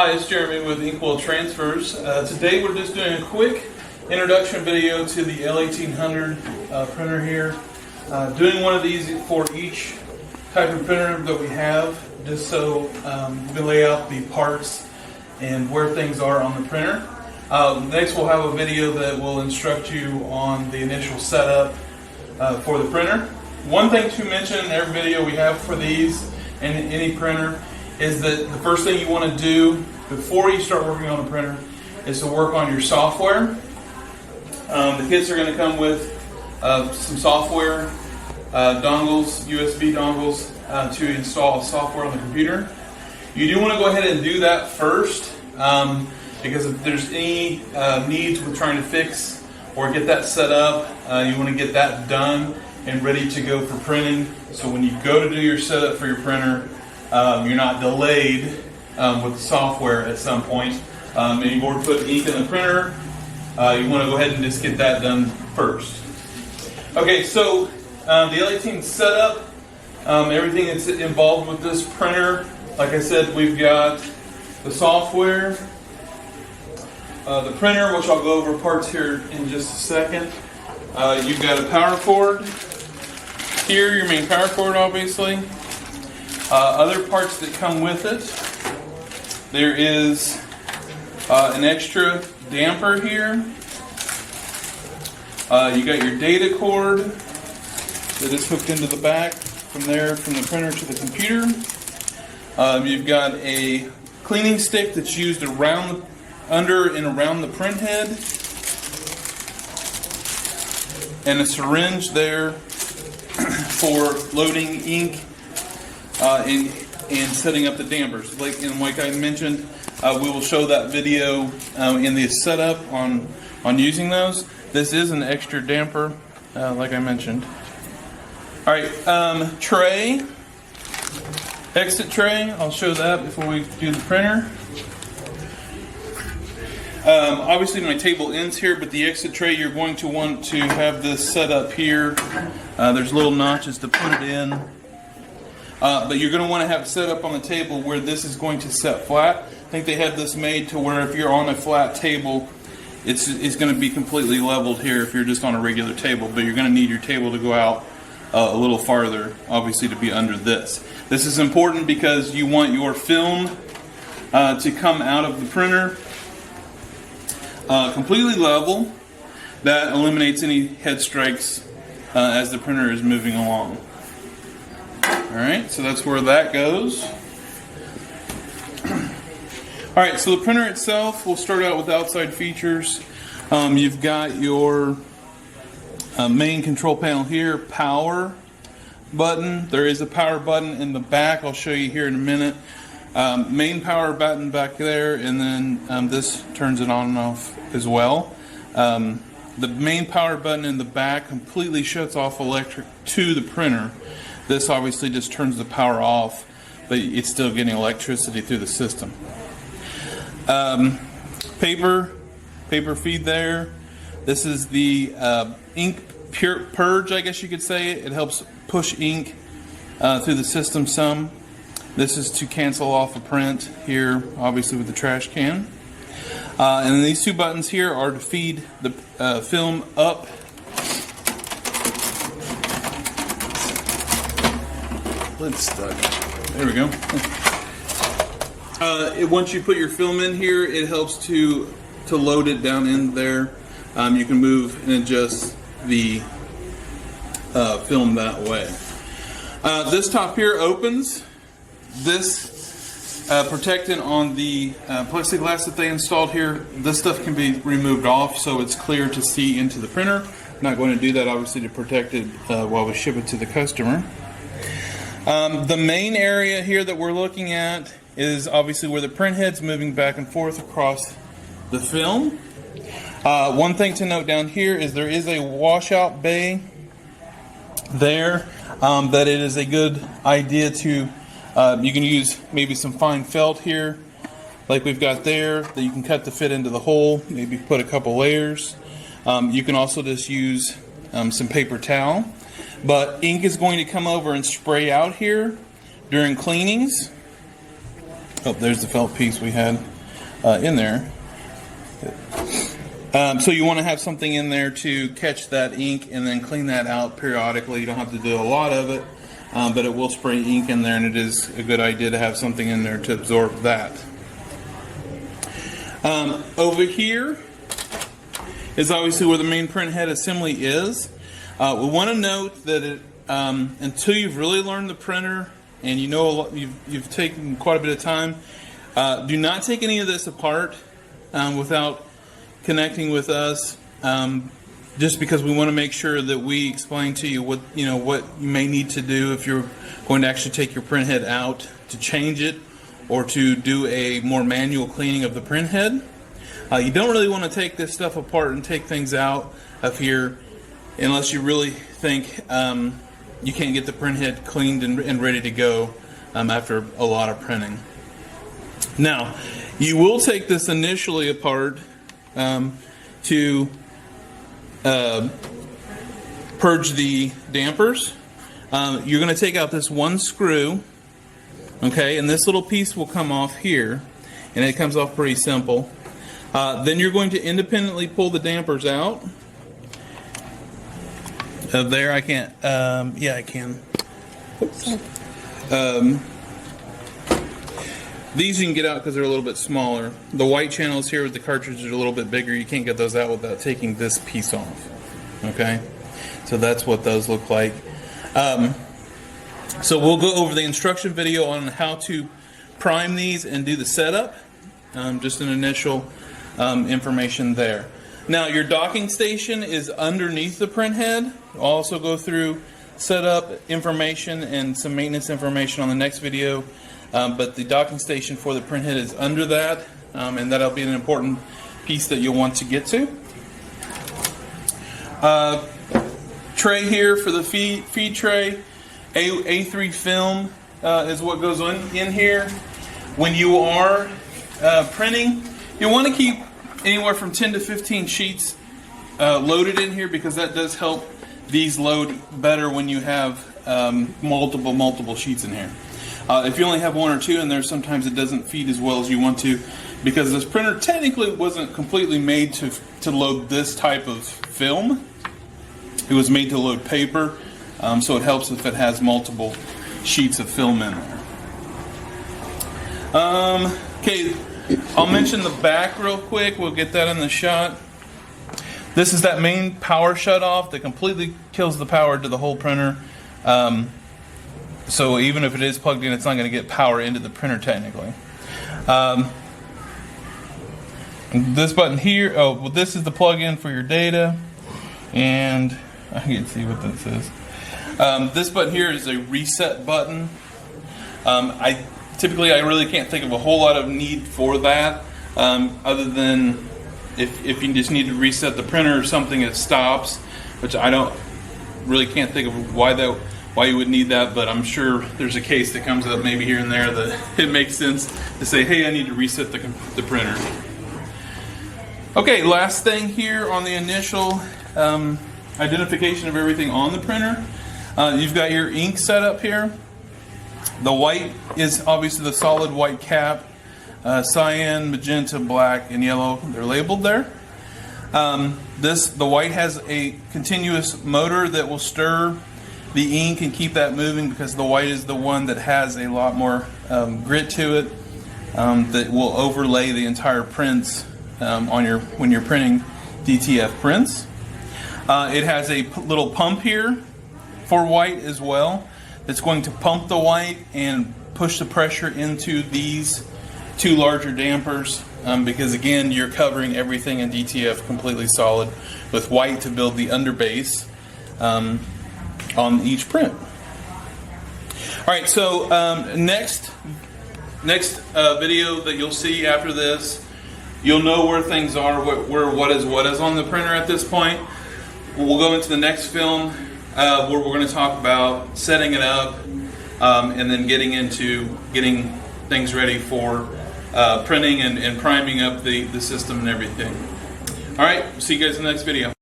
Hi, it's Jeremy with Inkwell Transfers. Today we're just doing a quick introduction video to the L1800 printer here. Doing one of these for each type of printer that we have, just so we can lay out the parts and where things are on the printer. Next we'll have a video that will instruct you on the initial setup for the printer. One thing to mention in every video we have for these and any printer is that the first thing you want to do before you start working on a printer is to work on your software. The kits are going to come with some software dongles, USB dongles to install software on the computer. You do want to go ahead and do that first because if there's any needs with trying to fix or get that set up, you want to get that done and ready to go for printing. So when you go to do your setup for your printer, you're not delayed with the software at some point. And you've already put ink in the printer. You want to go ahead and just get that done first. Okay, so the L18 setup, everything that's involved with this printer, like I said, we've got the software, the printer, which I'll go over parts here in just a second. You've got a power cord here, your main power cord, obviously. Other parts that come with it, there is an extra damper here. You got your data cord that is hooked into the back from the printer to the computer. You've got a cleaning stick that's used under and around the print head, and a syringe there for loading ink and setting up the dampers. Like I mentioned, we will show that video in the setup on using those. This is an extra damper, like I mentioned. All right, tray, exit tray. I'll show that before we do the printer. Obviously my table ends here, but the exit tray, you're going to want to have this set up here. There's little notches to put it in. But you're going to want to have it set up on the table where this is going to set flat. I think they have this made to where if you're on a flat table, it's going to be completely leveled here if you're just on a regular table. But you're going to need your table to go out a little farther, obviously, to be under this. This is important because you want your film to come out of the printer completely level. That eliminates any head strikes as the printer is moving along. Alright, so that's where that goes. Alright, so the printer itself, we'll start out with outside features. You've got your main control panel here, power button. There is a power button in the back, I'll show you here in a minute. Main power button back there, and then this turns it on and off as well. The main power button in the back completely shuts off electric to the printer. This obviously just turns the power off, but it's still getting electricity through the system. Paper feed there. This is the ink purge, I guess you could say. It helps push ink through the system some. This is to cancel off a print here, obviously with the trash can. And then these two buttons here are to feed the film up. Lid's stuck. There we go. Once you put your film in here, it helps to load it down in there. You can move and adjust the film that way. This top here opens. This protectant on the plexiglass that they installed here, this stuff can be removed off so it's clear to see into the printer. I'm not going to do that obviously to protect it while we ship it to the customer. The main area here that we're looking at is obviously where the print head's moving back and forth across the film. One thing to note down here is there is a washout bay there that it is a good idea to, you can use maybe some fine felt here like we've got there that you can cut to fit into the hole, maybe put a couple layers. You can also just use some paper towel. But ink is going to come over and spray out here during cleanings. Oh, there's the felt piece we had in there. So you want to have something in there to catch that ink and then clean that out periodically. You don't have to do a lot of it, but it will spray ink in there, and it is a good idea to have something in there to absorb that. Over here is obviously where the main print head assembly is. We want to note that it, until you've really learned the printer and you know a lot, you've taken quite a bit of time, do not take any of this apart without connecting with us, just because we want to make sure that we explain to you what you may need to do if you're going to actually take your print head out to change it or to do a more manual cleaning of the print head. You don't really want to take this stuff apart and take things out of here unless you really think you can't get the print head cleaned and ready to go after a lot of printing. Now, you will take this initially apart to purge the dampers. You're going to take out this one screw, okay, and this little piece will come off here, and it comes off pretty simple. Then you're going to independently pull the dampers out. There, I can't. Yeah, I can. Oops. These you can get out because they're a little bit smaller. The white channels here with the cartridges are a little bit bigger. You can't get those out without taking this piece off. Okay, so that's what those look like. So we'll go over the instruction video on how to prime these and do the setup. Just an initial information there. Now, your docking station is underneath the print head. I'll also go through setup information and some maintenance information on the next video. But the docking station for the print head is under that, and that'll be an important piece that you'll want to get to. Tray here for the feed tray. A3 film is what goes in here. When you are printing, you want to keep anywhere from 10 to 15 sheets loaded in here, because that does help these load better when you have multiple sheets in here. If you only have one or two in there, sometimes it doesn't feed as well as you want to, because this printer technically wasn't completely made to load this type of film. It was made to load paper, so it helps if it has multiple sheets of film in there. Okay, I'll mention the back real quick. We'll get that in the shot. This is that main power shutoff that completely kills the power to the whole printer. So even if it is plugged in, it's not going to get power into the printer technically. This button here, oh, well, this is the plug-in for your data, and I can see what this is. This button here is a reset button. I really can't think of a whole lot of need for that, other than if you just need to reset the printer or something, it stops, which I don't really can't think of why you would need that, but I'm sure there's a case that comes up maybe here and there that it makes sense to say, hey, I need to reset the printer. Okay, last thing here on the initial identification of everything on the printer. You've got your ink setup here. The white is obviously the solid white cap. Cyan, magenta, black, and yellow, they're labeled there. The white has a continuous motor that will stir the ink and keep that moving, because the white is the one that has a lot more grit to it, that will overlay the entire prints when you're printing DTF prints. It has a little pump here for white as well that's going to pump the white and push the pressure into these two larger dampers, because again, you're covering everything in DTF completely solid with white to build the underbase on each print. Alright, so next video that you'll see after this, you'll know where things are, what is on the printer at this point. We'll go into the next film where we're going to talk about setting it up, and then getting things ready for printing and priming up the system and everything. Alright, see you guys in the next video.